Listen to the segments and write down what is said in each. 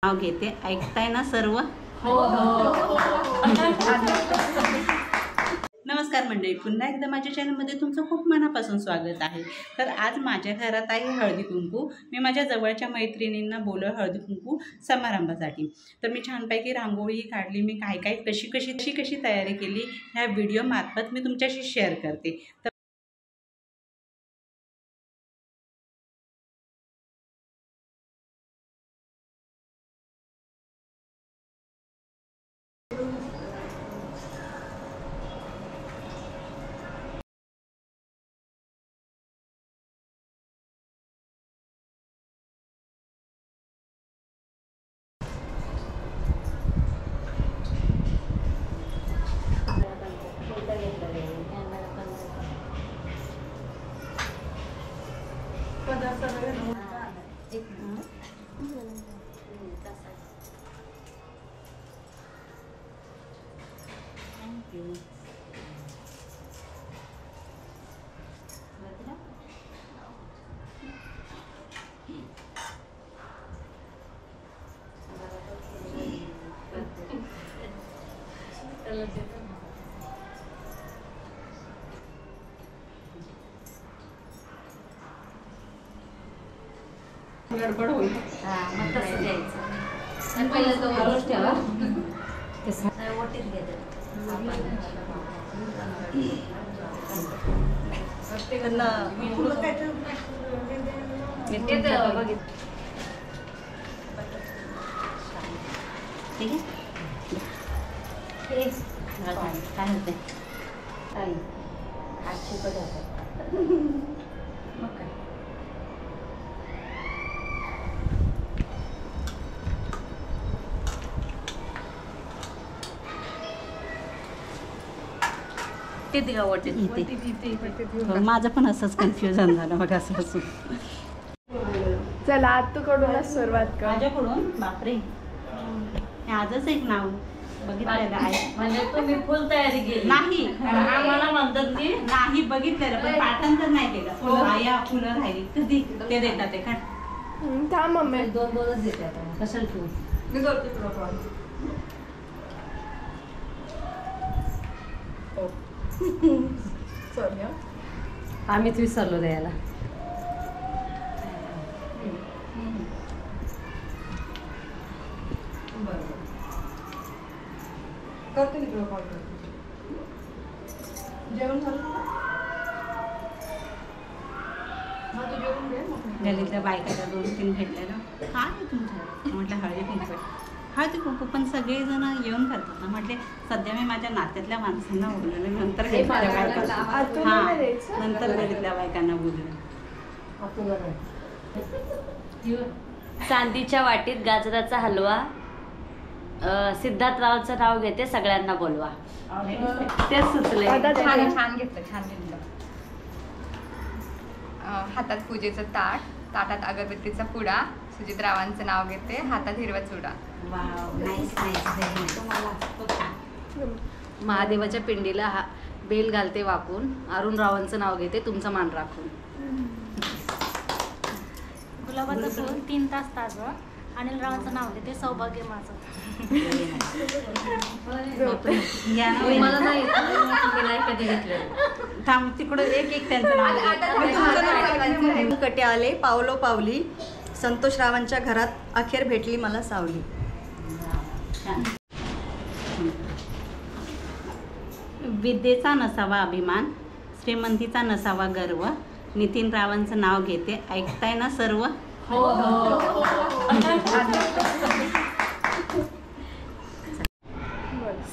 नाव घेते, ऐकताय ना सर्व? हो हो. नमस्कार मंडळी, पुन्हा एकदा माझ्या चॅनलमध्ये तुमचं खूप मनापासून स्वागत आहे. तर आज माझ्या घरात आहे हळदी कुंकू. मी माझ्या जवळच्या मैत्रिणींना बोलव हळदी कुंकू समारंभासाठी. तर मी छानपैकी रांगोळी काढली. मी काय कशी तयारी केली ह्या व्हिडिओ मार्फत मी तुमच्याशी शेअर करते. तर गडबड होईल. मग तसं द्यायचं. पहिलं तो वरच ठेवा. तसं ओटीत घ्यायचं. प्रत्येकाला ठीक आहे. काय होते ताई 800 पदार्थ. मग काय ते दिगा वाटते. माझं पण असंच कन्फ्युजन झालं बघा असं. चला आतूकडूनच सुरुवात कर. माझ्याकडून बापरे, हे आजच एक नाव बघितलेलं आहे. म्हणजे तुम्ही फुल तयारी केली नाही, आम्हाला म्हणतात की नाही बघितलेलं पण पाठांतर नाही केलं. आया फुलं राहिली कधी ते देतात ते काढ. थांब मम्मी. दोनच देतात. कशाला ठेवू मी करते तुला कॉल. आम्हीच विसरलो द्यायला. करते तुला कॉल करते. जेवण झालं? मग तू जेवण घे. गल्लीतल्या बायकाला 2-3 भेटलेलं. काय आहे तुमचं म्हटलं हळदी कुंकू. हळदी कुंकू पण सगळेजण येऊन करतात ना. म्हटले सध्या मी माझ्या नात्यातल्या माणसांना बोलले, नंतर गल्लीतल्या बायकांना. हां, नंतर गल्लीतल्या बायकांना बोलले. चांदीच्या वाटीत गाजराचा हलवा. सिद्धार्थरावचं नाव घेते, सगळ्यांना बोलवा. तेच सुचले. छान घेतलं. हातात पूजेचं ताट, ताटात अगरबत्तीचा पुडा. सुजितरावांचं नाव घेते, हातात हिरवा चुडा. Wow, nice. महादेवाच्या पिंडीला बेल घालते वाकून. अरुणरावांचं नाव घेते, तुमचा मान राखून. गुलाबाचं फूल 3 तास ताजं. अनिल रावांचं नाव घेते, सौभाग्य माझं. मला नाही कधी घेतलं. थांब, तिकडं एक त्यांचं नाव. कटे आले पावलो पावली, संतोष रावांच्या घरात अखेर भेटली मला सावली. विद्येचा नसावा अभिमान, श्रीमंतीचा नसावा गर्व. नितीन रावांचं नाव घेते, ऐकताय ना सर्व? हो हो.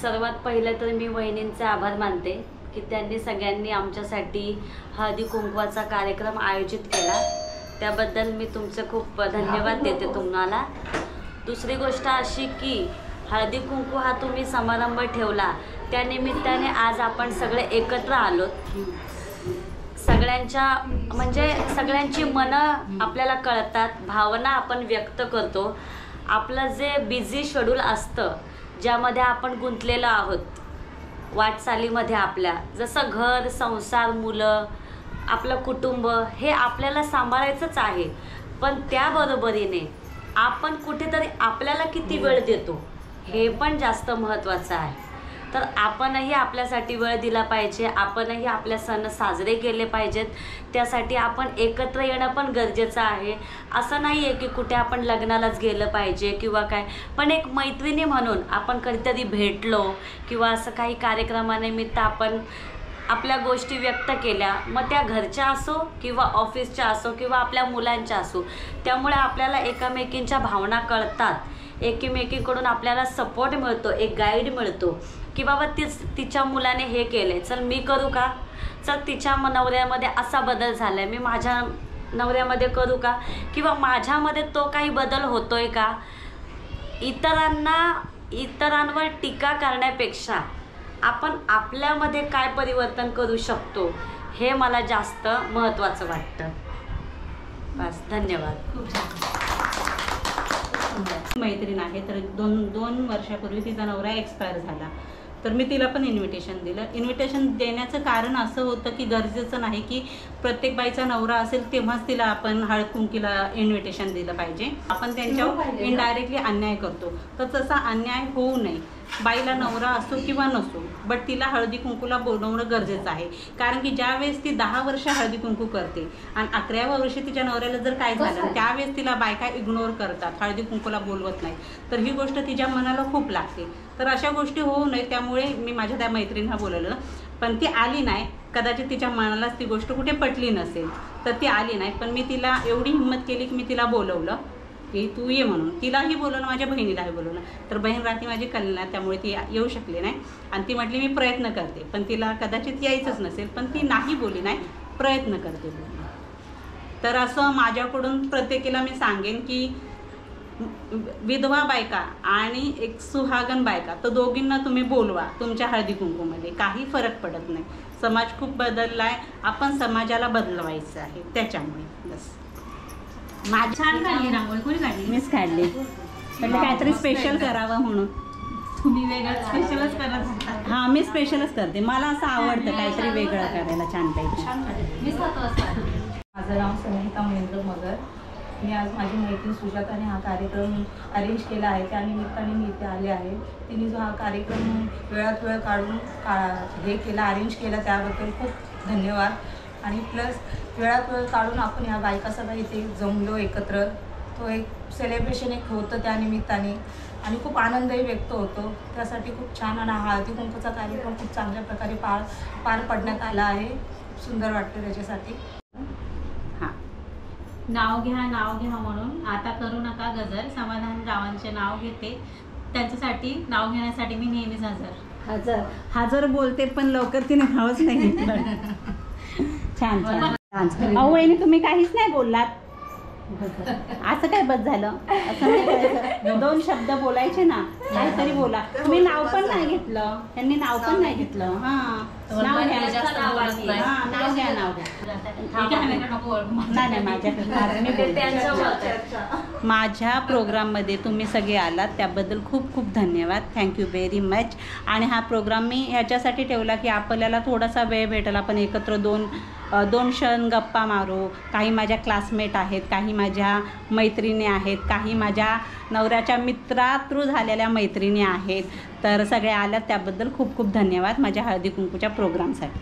सर्वात पहिलं तर मी वहिनींचे आभार मानते की त्यांनी सगळ्यांनी आमच्यासाठी हळदी कुंकवाचा कार्यक्रम आयोजित केला. त्याबद्दल मी तुमचे खूप धन्यवाद देते तुम्हाला. दुसरी गोष्ट अशी की हळदी कुंकू हा तुम्ही समारंभ ठेवला, त्यानिमित्ताने आज आपण सगळे एकत्र आलोत. सगळ्यांची मनं आपल्याला कळतात, भावना आपण व्यक्त करतो. आपलं जे बिझी शेड्यूल असतं, ज्यामध्ये आपण गुंतलेलो आहोत वाटचालीमध्ये, आपल्या जसं घर, संसार, मुलं, आपलं कुटुंब हे आपल्याला सांभाळायचंच आहे. पण त्याबरोबरीने आपण कुठेतरी आपल्याला किती वेळ देतो हे पण जास्त महत्त्वाचं आहे. तर आपणही आपल्यासाठी वेळ दिला पाहिजे, आपणही आपले सण साजरे केले पाहिजेत. त्यासाठी आपण एकत्र येणं पण गरजेचं आहे. असं नाही आहे की कुठे आपण लग्नालाच गेलं पाहिजे किंवा काय, पण एक मैत्रिणी म्हणून आपण कधीतरी भेटलो किंवा असं काही कार्यक्रमानिमित्त आपण आपल्या गोष्टी व्यक्त केल्या, मग त्या घरच्या असो किंवा ऑफिसच्या असो किंवा आपल्या मुलांच्या असो, त्यामुळे आपल्याला एकामेकींच्या भावना कळतात, एकमेकीकडून आपल्याला सपोर्ट मिळतो, एक गाईड मिळतो की बाबा तिच्या मुलाने हे केले, चल मी करू का, चल तिच्या नवऱ्यामध्ये असा बदल झाला आहे, मी माझ्या नवऱ्यामध्ये करू का, किंवा माझ्यामध्ये तो काही बदल होतोय का. इतरांवर टीका करण्यापेक्षा आपण आपल्यामध्ये काय परिवर्तन करू शकतो हे मला जास्त महत्त्वाचं वाटतं. बस, धन्यवाद. खूप छान. मैत्रीण आहे, तर दोन वर्षापूर्वी तिचा नवरा एक्सपायर झाला, तर मी तिला पण इन्व्हिटेशन दिलं. इन्व्हिटेशन देण्याचं कारण असं होतं की गरजेचं नाही की प्रत्येक बाईचा नवरा असेल तेव्हाच तिला आपण हळद कुंकीला इन्व्हिटेशन दिलं पाहिजे. आपण त्यांच्यावर इनडायरेक्टली अन्याय करतो, तर तसा अन्याय होऊ नये. बाईला नवरा असो किंवा नसो, बट तिला हळदी कुंकूला बोलवणं गरजेचं आहे. कारण की ज्यावेळेस ती 10 वर्ष हळदी कुंकू करते आणि 11व्या वर्षी तिच्या नवऱ्याला जर काय झालं, त्यावेळेस तिला बायका इग्नोर करतात, हळदी कुंकूला बोलवत नाही, तर ही गोष्ट तिच्या मनाला खूप लागते. तर अशा गोष्टी होऊ नये, त्यामुळे मी माझ्या त्या मैत्रिणीला बोलवलं, पण ती आली नाही. कदाचित तिच्या मनालाच ती गोष्ट कुठे पटली नसेल, तर ती आली नाही. पण मी तिला एवढी हिंमत केली की मी तिला बोलवलं की तू ये म्हणून. तिलाही बोलवलं, माझ्या बहिणीलाही बोलवलं. तर बहीण राहते माझी कल्याण, त्यामुळे ती येऊ शकली नाही. आणि ती म्हटली मी प्रयत्न करते, पण तिला कदाचित यायचंच नसेल, पण ती नाही बोलली नाही, प्रयत्न करते बोलली. तर असं माझ्याकडून प्रत्येकीला मी सांगेन की विधवा बायका आणि एक सुहागन बायका, तर दोघींना तुम्ही बोलवा तुमच्या हळदी कुंकूमध्ये, काही फरक पडत नाही. समाज खूप बदलला आहे, आपण समाजाला बदलवायचं आहे, त्याच्यामुळे बस. माझी छान काढली रांगोळी. कोणी काढली? मीच काढली, म्हटलं काहीतरी स्पेशल करावं म्हणून. तुम्ही वेगळं स्पेशलच करत होता. हां, मी स्पेशलच करते, मला असं आवडतं काहीतरी वेगळं करायला, छानपैकी. मी 7 वाजता आली. माझं नाव सनिता महेंद्र मगर. मी आज माझी मैत्रीण सुजाताने हा कार्यक्रम अरेंज केला आहे, त्यानिमित्ताने मी इथे आले आहे. तिने जो हा कार्यक्रम वेळात वेळ काढून हे केला, अरेंज केला, त्याबद्दल खूप धन्यवाद. आणि प्लस वेळात वेळ काढून आपण ह्या बायका सगळ्या इथे जमलो एकत्र, तो एक सेलिब्रेशन एक होतं त्यानिमित्ताने, आणि खूप आनंदही व्यक्त होतो. त्यासाठी खूप छान. आणि हळदी कुंकूचा कार्यक्रम खूप चांगल्या प्रकारे पार पडण्यात आला आहे. खूप सुंदर वाटते त्याच्यासाठी. नाव घ्या म्हणून आता करू नका गजर, समाधान रावांचे नाव घेते. त्यांच्यासाठी नाव घेण्यासाठी मी नेहमीच हजर बोलते, पण लवकर तिने नावच नाही घेतलं. छान छान. अहो वहिनी, तुम्ही काहीच नाही बोललात, असं काय बस झालं? असं नाही करायचं, 2 शब्द बोलायचे ना, काहीतरी बोला. तुम्ही नाव पण नाही घेतलं, त्यांनी नाव पण नाही घेतलं. हां, नाव घ्या, नाव घ्या. माझ्या प्रोग्राममध्ये तुम्ही सगळे आलात, त्याबद्दल खूप खूप धन्यवाद. Thank you very much. आणि हा प्रोग्राम मी ह्याच्यासाठी ठेवला की आपल्याला थोडासा वेळ भेटेल, आपण एकत्र दोन क्षण गप्पा मारू. काही माझ्या क्लासमेट आहेत, काही माझ्या मैत्रिणी आहेत, काही माझ्या नवऱ्याच्या मित्रा थ्रू झालेल्या मैत्रिणी आहेत. तर सगळे आल्यात, त्याबद्दल खूप खूप धन्यवाद माझ्या हळदी कुंकूच्या प्रोग्रामसाठी.